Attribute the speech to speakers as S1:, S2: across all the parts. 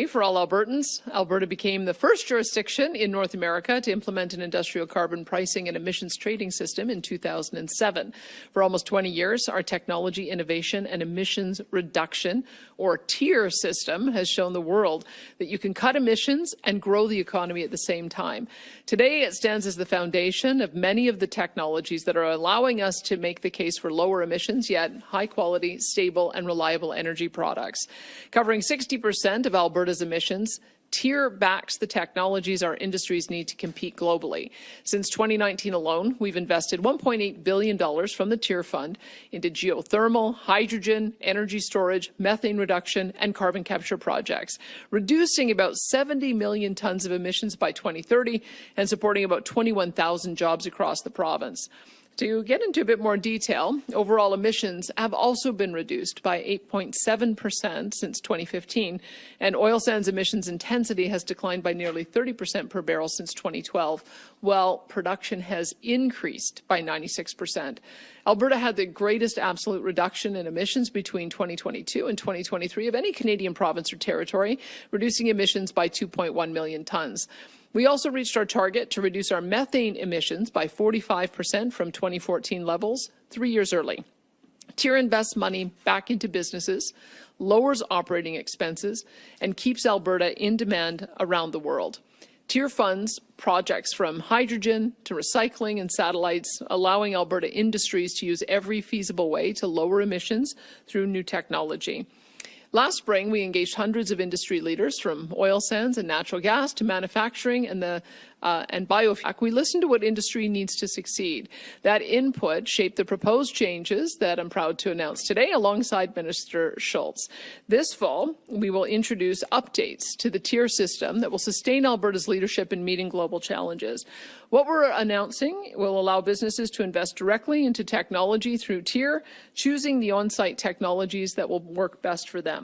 S1: For all Albertans, Alberta became the first jurisdiction in North America to implement an industrial carbon pricing and emissions trading system in 2007. For almost 20 years, our technology innovation and emissions reduction, or TIER system, has shown the world that you can cut emissions and grow the economy at the same time. Today, it stands as the foundation of many of the technologies that are allowing us to make the case for lower emissions, yet high-quality, stable, and reliable energy products. Covering 60% of Alberta's emissions, TIER backs the technologies our industries need to compete globally. Since 2019 alone, we've invested $1.8 billion from the TIER Fund into geothermal, hydrogen, energy storage, methane reduction, and carbon capture projects, reducing about 70 million tons of emissions by 2030 and supporting about 21,000 jobs across the province. To get into a bit more detail, overall emissions have also been reduced by 8.7% since 2015, and oil sands emissions intensity has declined by nearly 30% per barrel since 2012, while production has increased by 96%. Alberta had the greatest absolute reduction in emissions between 2022 and 2023 of any Canadian province or territory, reducing emissions by 2.1 million tons. We also reached our target to reduce our methane emissions by 45% from 2014 levels 3 years early. TIER invests money back into businesses, lowers operating expenses, and keeps Alberta in demand around the world. TIER funds projects from hydrogen to recycling and satellites, allowing Alberta industries to use every feasible way to lower emissions through new technology. Last spring, we engaged hundreds of industry leaders from oil sands and natural gas to manufacturing and biofuel. We listened to what industry needs to succeed. That input shaped the proposed changes that I'm proud to announce today alongside Minister Schultz. This fall, we will introduce updates to the TIER system that will sustain Alberta's leadership in meeting global challenges. What we're announcing will allow businesses to invest directly into technology through TIER, choosing the on-site technologies that will work best for them.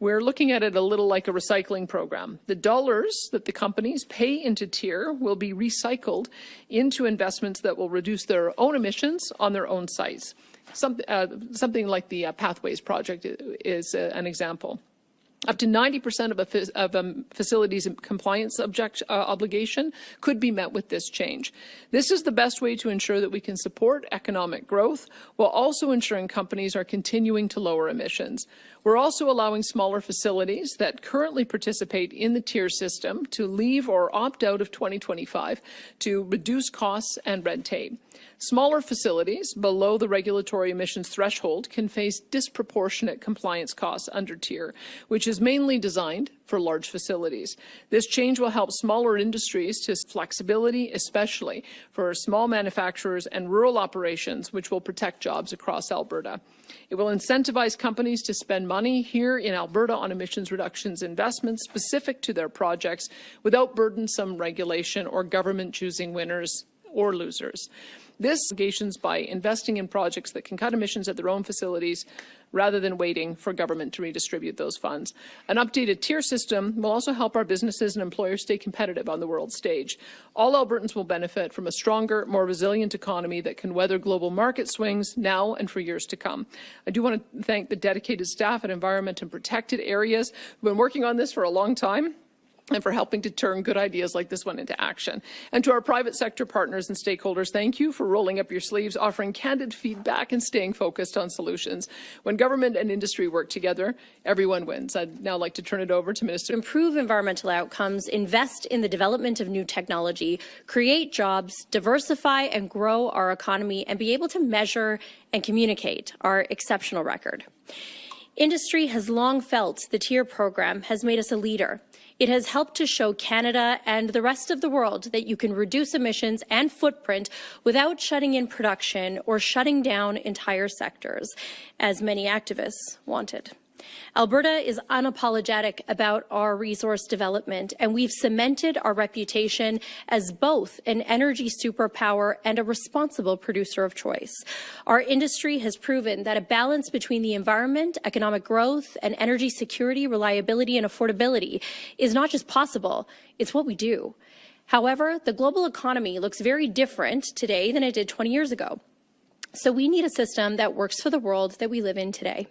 S1: We're looking at it a little like a recycling program. The dollars that the companies pay into TIER will be recycled into investments that will reduce their own emissions on their own sites. Something like the Pathways project is an example. Up to 90% of a facility's compliance obligation could be met with this change. This is the best way to ensure that we can support economic growth while also ensuring companies are continuing to lower emissions. We're also allowing smaller facilities that currently participate in the TIER system to leave or opt out of 2025 to reduce costs and red tape. Smaller facilities below the regulatory emissions threshold can face disproportionate compliance costs under TIER, which is mainly designed for large facilities. This change will help smaller industries to flexibility, especially for small manufacturers and rural operations, which will protect jobs across Alberta. It will incentivize companies to spend money here in Alberta on emissions reductions investments specific to their projects without burdensome regulation or government choosing winners or losers. This obligations by investing in projects that can cut emissions at their own facilities rather than waiting for government to redistribute those funds. An updated TIER system will also help our businesses and employers stay competitive on the world stage. All Albertans will benefit from a stronger, more resilient economy that can weather global market swings now and for years to come. I do want to thank the dedicated staff at Environment and Protected Areas who've been working on this for a long time, and for helping to turn good ideas like this one into action. And to our private sector partners and stakeholders, thank you for rolling up your sleeves, offering candid feedback and staying focused on solutions. When government and industry work together, everyone wins. I'd now like to turn it over to Minister.
S2: Improve environmental outcomes, invest in the development of new technology, create jobs, diversify and grow our economy, and be able to measure and communicate our exceptional record. Industry has long felt the TIER program has made us a leader. It has helped to show Canada and the rest of the world that you can reduce emissions and footprint without shutting in production or shutting down entire sectors, as many activists wanted. Alberta is unapologetic about our resource development, and we've cemented our reputation as both an energy superpower and a responsible producer of choice. Our industry has proven that a balance between the environment, economic growth, and energy security, reliability, and affordability is not just possible, it's what we do. However, the global economy looks very different today than it did 20 years ago. So we need a system that works for the world that we live in today.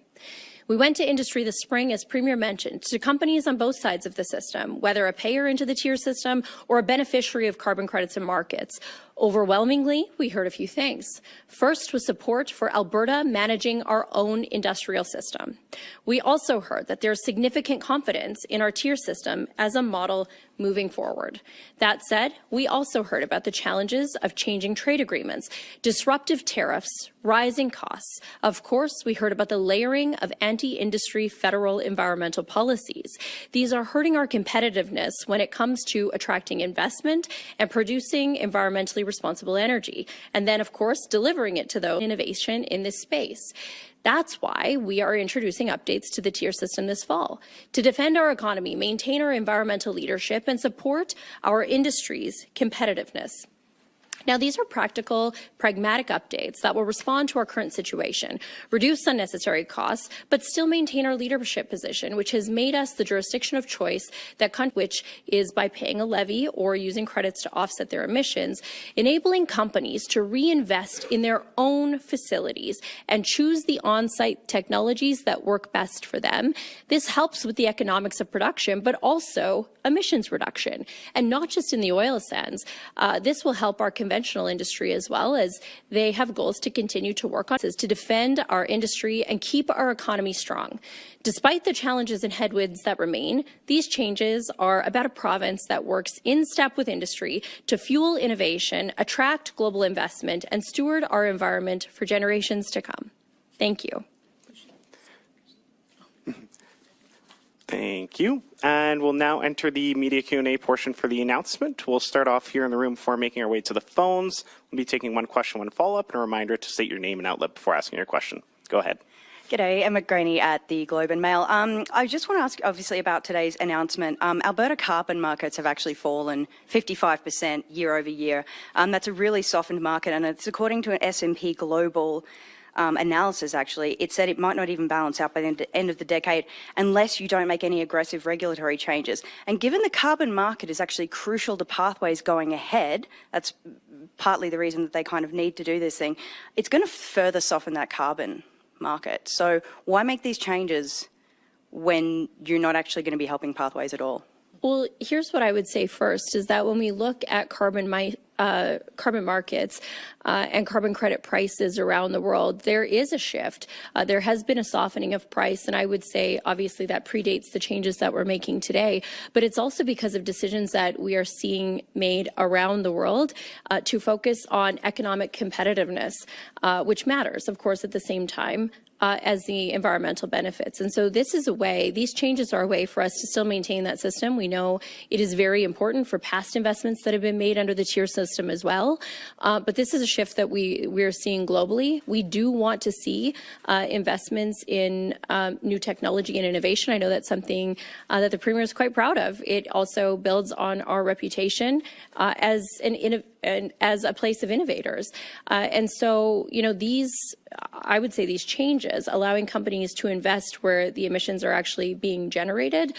S2: We went to industry this spring, as Premier mentioned, to companies on both sides of the system, whether a payer into the tier system or a beneficiary of carbon credits and markets. Overwhelmingly, we heard a few things. First was support for Alberta managing our own industrial system. We also heard that there's significant confidence in our tier system as a model moving forward. That said, we also heard about the challenges of changing trade agreements, disruptive tariffs, rising costs. Of course, we heard about the layering of anti-industry federal environmental policies. These are hurting our competitiveness when it comes to attracting investment and producing environmentally responsible energy, and then, of course, delivering it to those innovation in this space. That's why we are introducing updates to the tier system this fall, to defend our economy, maintain our environmental leadership, and support our industry's competitiveness. Now, these are practical, pragmatic updates that will respond to our current situation, reduce unnecessary costs, but still maintain our leadership position, which has made us the jurisdiction of choice which is by paying a levy or using credits to offset their emissions, enabling companies to reinvest in their own facilities and choose the on-site technologies that work best for them. This helps with the economics of production, but also emissions reduction, and not just in the oil sands. This will help our conventional industry as well, as they have goals to continue to work on to defend our industry and keep our economy strong. Despite the challenges and headwinds that remain, these changes are about a province that works in step with industry to fuel innovation, attract global investment, and steward our environment for generations to come. Thank you.
S3: Thank you. And we'll now enter the media Q&A portion for the announcement. We'll start off here in the room before making our way to the phones. We'll be taking one question, one follow-up, and a reminder to state your name and outlet before asking your question. Go ahead.
S4: G'day, Emma Graney at the Globe and Mail. I just want to ask, obviously, about today's announcement. Alberta carbon markets have actually fallen 55% year over year. That's a really softened market, and it's according to an S&P Global analysis, actually. It said it might not even balance out by the end of the decade unless you don't make any aggressive regulatory changes. And given the carbon market is actually crucial to pathways going ahead, that's partly the reason that they kind of need to do this thing, it's going to further soften that carbon market. So why make these changes when you're not actually going to be helping pathways at all?
S2: Well, here's what I would say first, is that when we look at carbon markets and carbon credit prices around the world, there is a shift. There has been a softening of price, and I would say, obviously, that predates the changes that we're making today. But it's also because of decisions that we are seeing made around the world to focus on economic competitiveness, which matters, of course, at the same time as the environmental benefits. And so this is a way, these changes are a way for us to still maintain that system. We know it is very important for past investments that have been made under the tier system as well. But this is a shift that we're seeing globally. We do want to see investments in new technology and innovation. I know that's something that the Premier is quite proud of. It also builds on our reputation as as a place of innovators. And so, you know, I would say these changes, allowing companies to invest where the emissions are actually being generated,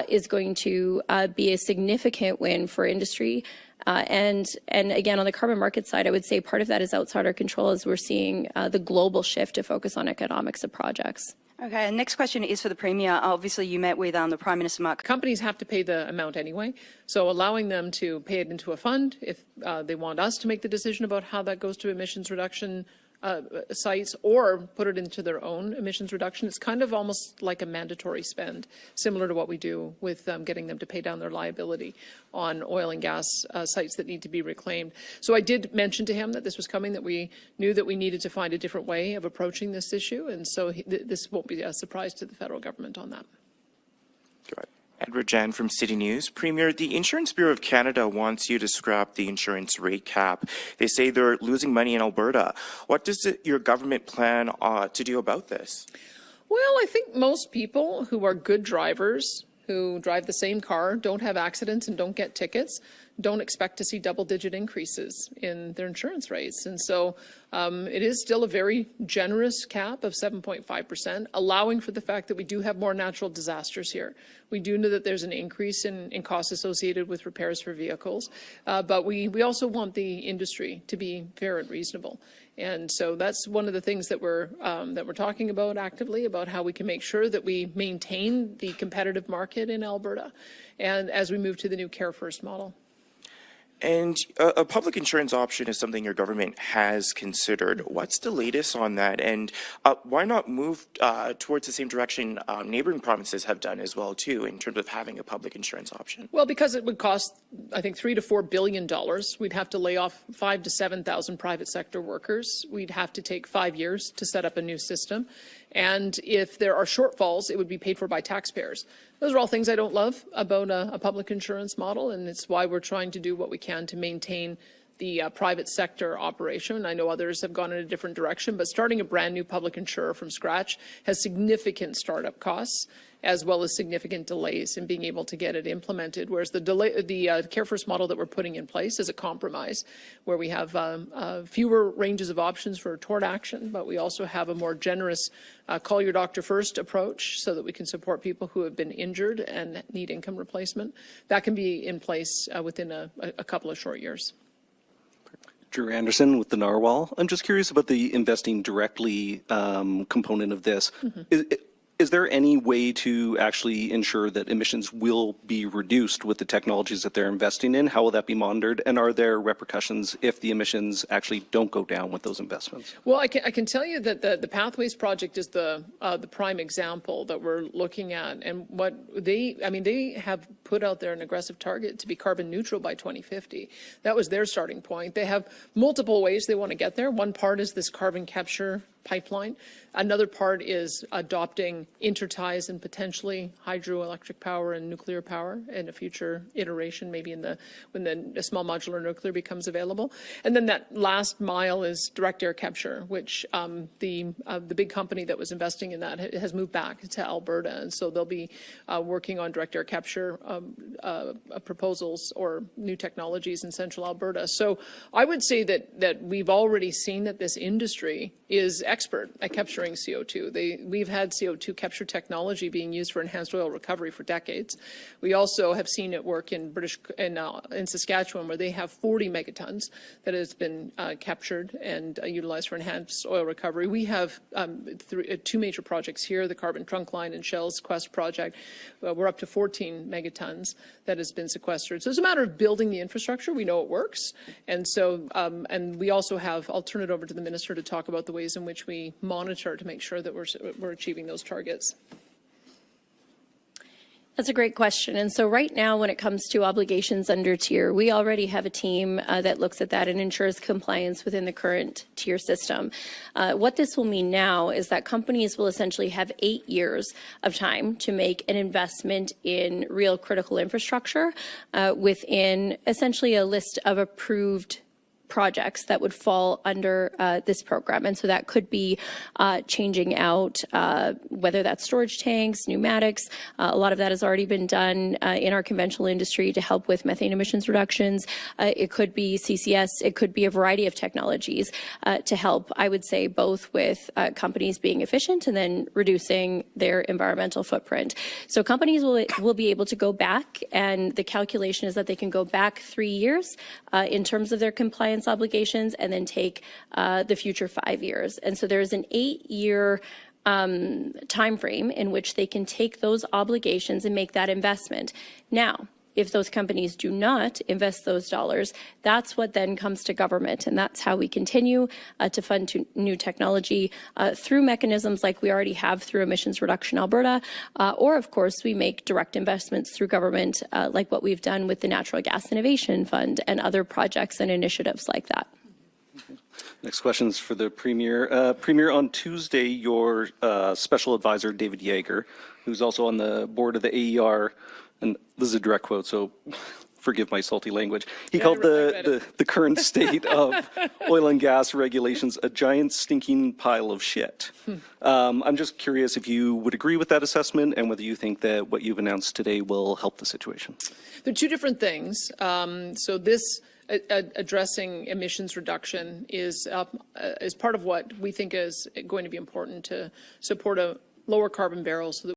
S2: is going to be a significant win for industry. And again, on the carbon market side, I would say part of that is outside our control, as we're seeing the global shift to focus on economics of projects.
S4: Okay, and next question is for the Premier. Obviously, you met with the Prime Minister, Mark.
S1: Companies have to pay the amount anyway, so allowing them to pay it into a fund if they want us to make the decision about how that goes to emissions reduction sites, or put it into their own emissions reduction. It's kind of almost like a mandatory spend, similar to what we do with getting them to pay down their liability on oil and gas sites that need to be reclaimed. So I did mention to him that this was coming, that we knew that we needed to find a different way of approaching this issue, and so this won't be a surprise to the federal government on that.
S3: Go ahead.
S5: Edward Jan from City News. Premier, the Insurance Bureau of Canada wants you to scrap the insurance rate cap. They say they're losing money in Alberta. What does your government plan to do about this?
S1: Well, I think most people who are good drivers, who drive the same car, don't have accidents and don't get tickets, don't expect to see double-digit increases in their insurance rates. And so it is still a very generous cap of 7.5%, allowing for the fact that we do have more natural disasters here. We do know that there's an increase in costs associated with repairs for vehicles, but we also want the industry to be fair and reasonable. And so that's one of the things that we're talking about actively, about how we can make sure that we maintain the competitive market in Alberta, and as we move to the new Care First model.
S5: And a public insurance option is something your government has considered. What's the latest on that? And why not move towards the same direction neighboring provinces have done as well, too, in terms of having a public insurance option?
S1: Well, because it would cost, I think, $3 to $4 billion. We'd have to lay off 5,000 to 7,000 private sector workers. We'd have to take 5 years to set up a new system. And if there are shortfalls, it would be paid for by taxpayers. Those are all things I don't love about a public insurance model, and it's why we're trying to do what we can to maintain the private sector operation. I know others have gone in a different direction, but starting a brand new public insurer from scratch has significant startup costs, as well as significant delays in being able to get it implemented. Whereas the Care First model that we're putting in place is a compromise, where we have fewer ranges of options for tort action, but we also have a more generous call your doctor first approach, so that we can support people who have been injured and need income replacement. That can be in place within a couple of short years.
S6: Drew Anderson with the Narwhal. I'm just curious about the investing directly component of this. Is there any way to actually ensure that emissions will be reduced with the technologies that they're investing in? How will that be monitored? And are there repercussions if the emissions actually don't go down with those investments?
S1: Well, I can tell you that the Pathways project is the prime example that we're looking at. And what they have put out there an aggressive target to be carbon neutral by 2050. That was their starting point. They have multiple ways they want to get there. One part is this carbon capture pipeline. Another part is adopting interties and potentially hydroelectric power and nuclear power in a future iteration, maybe when the small modular nuclear becomes available. And then that last mile is direct air capture, which the big company that was investing in that has moved back to Alberta, and so they'll be working on direct air capture proposals or new technologies in central Alberta. So I would say that we've already seen that this industry is expert at capturing CO2. We've had CO2 capture technology being used for enhanced oil recovery for decades. We also have seen it work in Saskatchewan, where they have 40 megatons that has been captured and utilized for enhanced oil recovery. We have two major projects here, the Carbon Trunk Line and Shell's Quest project. We're up to 14 megatons that has been sequestered. So it's a matter of building the infrastructure. We know it works. And so, and we also have, I'll turn it over to the minister to talk about the ways in which we monitor to make sure that we're achieving those targets.
S2: That's a great question. And so right now, when it comes to obligations under tier, we already have a team that looks at that and ensures compliance within the current tier system. What this will mean now is that companies will essentially have 8 years of time to make an investment in real critical infrastructure within essentially a list of approved projects that would fall under this program. And so that could be changing out, whether that's storage tanks, pneumatics. A lot of that has already been done in our conventional industry to help with methane emissions reductions. It could be CCS. It could be a variety of technologies to help, I would say, both with companies being efficient and then reducing their environmental footprint. So companies will be able to go back, and the calculation is that they can go back 3 years in terms of their compliance obligations, and then take the future 5 years. And so there's an 8-year time frame in which they can take those obligations and make that investment. Now, if those companies do not invest those dollars, that's what then comes to government, and that's how we continue to fund new technology through mechanisms like we already have through Emissions Reduction Alberta, or of course we make direct investments through government like what we've done with the Natural Gas Innovation Fund and other projects and initiatives like that.
S6: Next question is for the Premier. Premier, on Tuesday, your special advisor, David Yeager, who's also on the board of the AER, and this is a direct quote, so forgive my salty language. He called the current state of oil and gas regulations a giant stinking pile of shit. I'm just curious if you would agree with that assessment and whether you think that what you've announced today will help the situation.
S1: They're two different things. So this addressing emissions reduction is part of what we think is going to be important to support a lower carbon barrel so that